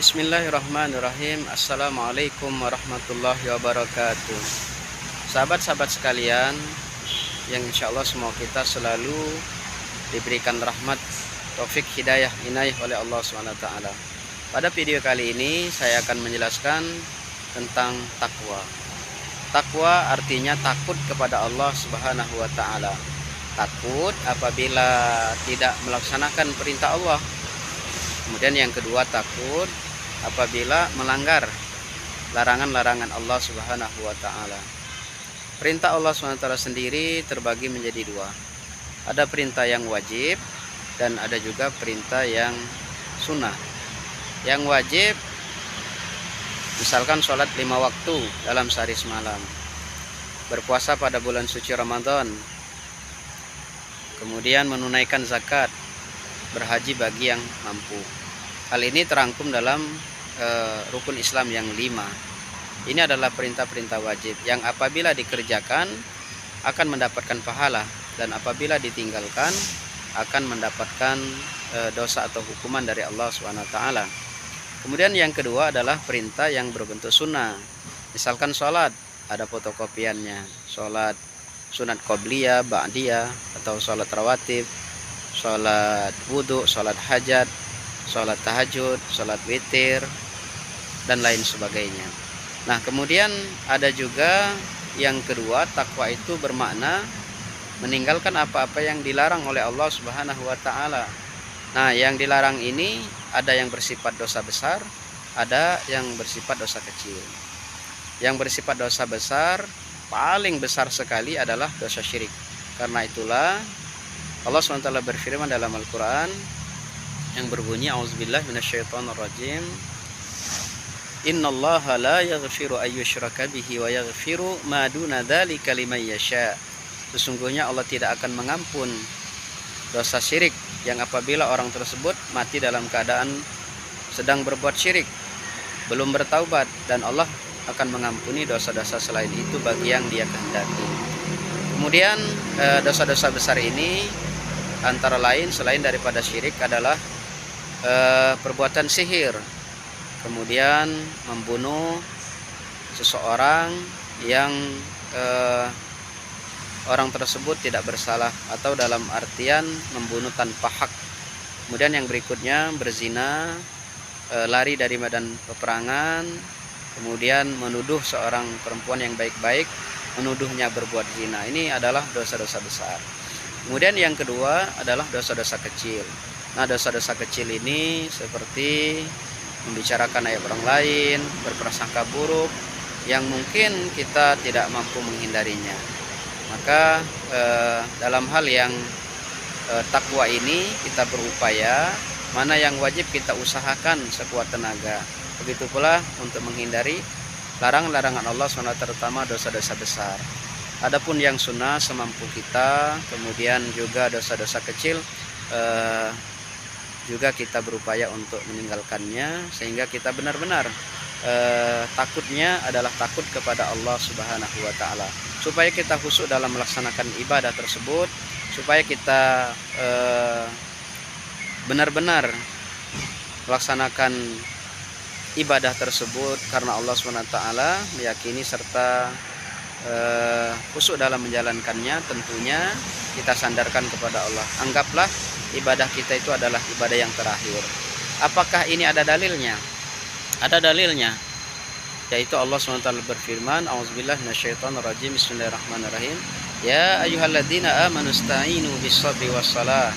Bismillahirrahmanirrahim. Assalamualaikum warahmatullahi wabarakatuh. Sahabat-sahabat sekalian, yang insya Allah semua kita selalu diberikan rahmat, taufik, hidayah, inayah oleh Allah SWT. Pada video kali ini saya akan menjelaskan tentang takwa. Takwa artinya takut kepada Allah Subhanahu wa Ta'ala. Takut apabila tidak melaksanakan perintah Allah. Kemudian yang kedua, takut apabila melanggar larangan-larangan Allah Subhanahu wa Ta'ala. Perintah Allah SWT sendiri terbagi menjadi dua. Ada perintah yang wajib dan ada juga perintah yang sunnah. Yang wajib misalkan sholat 5 waktu dalam sehari semalam, berpuasa pada bulan suci Ramadan, kemudian menunaikan zakat, berhaji bagi yang mampu. Hal ini terangkum dalam rukun Islam yang 5. Ini adalah perintah-perintah wajib yang apabila dikerjakan akan mendapatkan pahala, dan apabila ditinggalkan akan mendapatkan dosa atau hukuman dari Allah SWT. Kemudian yang kedua adalah perintah yang berbentuk sunnah. Misalkan sholat, ada fotokopiannya, sholat sunat qobliyah, ba'diyah, atau sholat rawatib, sholat wudhu, sholat hajat, sholat tahajud, sholat witir, dan lain sebagainya. Nah, kemudian ada juga yang kedua, takwa itu bermakna meninggalkan apa-apa yang dilarang oleh Allah Subhanahu wa Ta'ala. Nah, yang dilarang ini ada yang bersifat dosa besar, ada yang bersifat dosa kecil. Yang bersifat dosa besar, paling besar sekali adalah dosa syirik. Karena itulah Allah SWT berfirman dalam Al-Quran yang berbunyi, A'udzubillahi minasyaitonirrajim, Innallaha la yaghfiru ayyushraka bihi wa yaghfiru ma duna dzalika liman yasha. Sesungguhnya Allah tidak akan mengampun dosa syirik yang apabila orang tersebut mati dalam keadaan sedang berbuat syirik, belum bertaubat, dan Allah akan mengampuni dosa-dosa selain itu bagi yang Dia kehendaki. Kemudian dosa-dosa besar ini antara lain selain daripada syirik adalah perbuatan sihir, kemudian membunuh seseorang yang orang tersebut tidak bersalah, atau dalam artian membunuh tanpa hak. Kemudian yang berikutnya berzina, lari dari medan peperangan, kemudian menuduh seorang perempuan yang baik-baik, menuduhnya berbuat zina. Ini adalah dosa-dosa besar. Kemudian yang kedua adalah dosa-dosa kecil. Nah, dosa-dosa kecil ini seperti membicarakan aib orang lain, berprasangka buruk yang mungkin kita tidak mampu menghindarinya. Maka dalam hal yang takwa ini kita berupaya, mana yang wajib kita usahakan sekuat tenaga. Begitu pula untuk menghindari larangan-larangan Allah SWT, terutama dosa-dosa besar. Adapun yang sunnah semampu kita, kemudian juga dosa-dosa kecil juga kita berupaya untuk meninggalkannya, sehingga kita benar-benar takutnya adalah takut kepada Allah Subhanahu wa Ta'ala, supaya kita khusyuk dalam melaksanakan ibadah tersebut, supaya kita benar-benar melaksanakan ibadah tersebut karena Allah SWT meyakini serta khusyuk dalam menjalankannya. Tentunya kita sandarkan kepada Allah. Anggaplah ibadah kita itu adalah ibadah yang terakhir. Apakah ini ada dalilnya? Ada dalilnya, yaitu Allah SWT berfirman, A'udzubillahi minasyaitonirrajim, Bismillahirrahmanirrahim, Ya ayyuhalladzina amanu ista'inu bis-sabri was-salah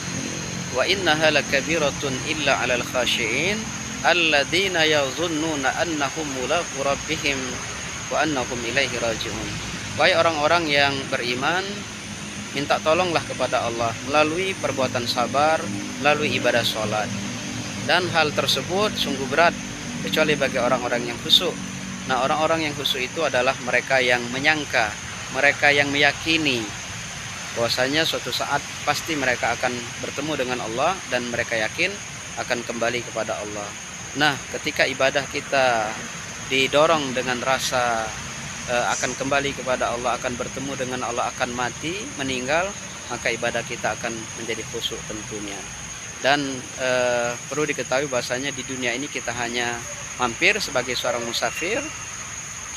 wa innaha lakabiratun illa 'alal khashi'in alladzina yadhunnuna annahum mulaqu rabbihim wa annahum ilaihi raji'un. Wahai orang-orang yang beriman, minta tolonglah kepada Allah melalui perbuatan sabar, melalui ibadah sholat. Dan hal tersebut sungguh berat kecuali bagi orang-orang yang khusyuk. Nah, orang-orang yang khusyuk itu adalah mereka yang menyangka, mereka yang meyakini bahwasanya suatu saat pasti mereka akan bertemu dengan Allah, dan mereka yakin akan kembali kepada Allah. Nah, ketika ibadah kita didorong dengan rasa akan kembali kepada Allah, akan bertemu dengan Allah, akan mati, meninggal, maka ibadah kita akan menjadi khusyuk tentunya. Dan perlu diketahui bahwasanya di dunia ini kita hanya mampir sebagai seorang musafir,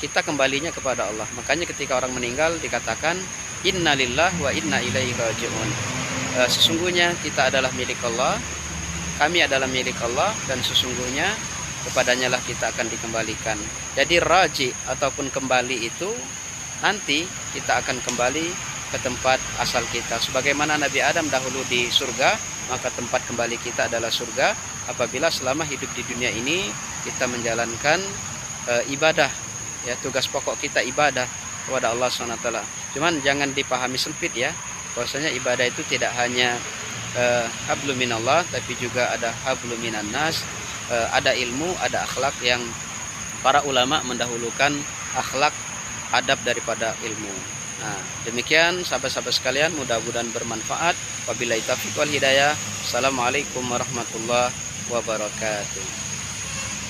kita kembalinya kepada Allah. Makanya ketika orang meninggal dikatakan innalillahi wa inna ilaihi raji'un. Sesungguhnya kita adalah milik Allah, kami adalah milik Allah, dan sesungguhnya kepadanya lah kita akan dikembalikan. Jadi raji ataupun kembali itu nanti kita akan kembali ke tempat asal kita. Sebagaimana Nabi Adam dahulu di surga, maka tempat kembali kita adalah surga apabila selama hidup di dunia ini kita menjalankan ibadah, ya, tugas pokok kita ibadah kepada Allah SWT. Cuman jangan dipahami sempit, ya, bahwasanya ibadah itu tidak hanya hablum minallah, tapi juga ada hablum minan nas, ada ilmu, ada akhlak, yang para ulama mendahulukan akhlak, adab daripada ilmu. Nah, demikian sahabat-sahabat sekalian, mudah-mudahan bermanfaat. Wabillahi taufiq wal hidayah. Assalamualaikum warahmatullahi wabarakatuh.